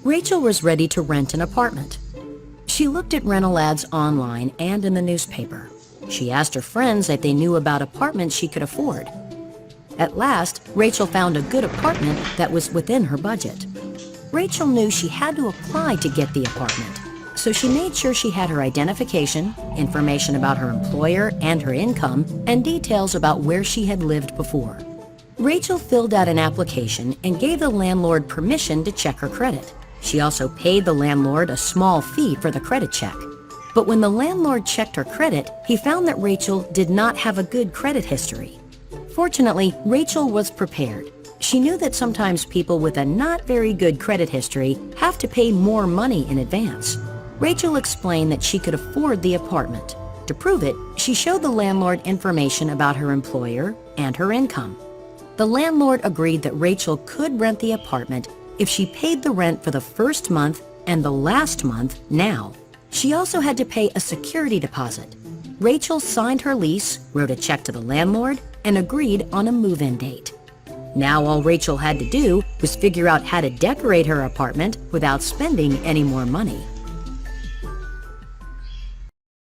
Rachel was ready to rent an apartment. She looked at rental ads online and in the newspaper. She asked her friends if they knew about apartments she could afford. At last, Rachel found a good apartment that was within her budget. Rachel knew she had to apply to get the apartment, so she made sure she had her identification, information about her employer and her income, and details about where she had lived before. Rachel filled out an application and gave the landlord permission to check her credit. She also paid the landlord a small fee for the credit check. But when the landlord checked her credit, he found that Rachel did not have a good credit history. Fortunately, Rachel was prepared. She knew that sometimes people with a not very good credit history have to pay more money in advance. Rachel explained that she could afford the apartment. To prove it, she showed the landlord information about her employer and her income. The landlord agreed that Rachel could rent the apartment if she paid the rent for the first month and the last month now. She also had to pay a security deposit. Rachel signed her lease, wrote a check to the landlord, and agreed on a move-in date. Now all Rachel had to do was figure out how to decorate her apartment without spending any more money.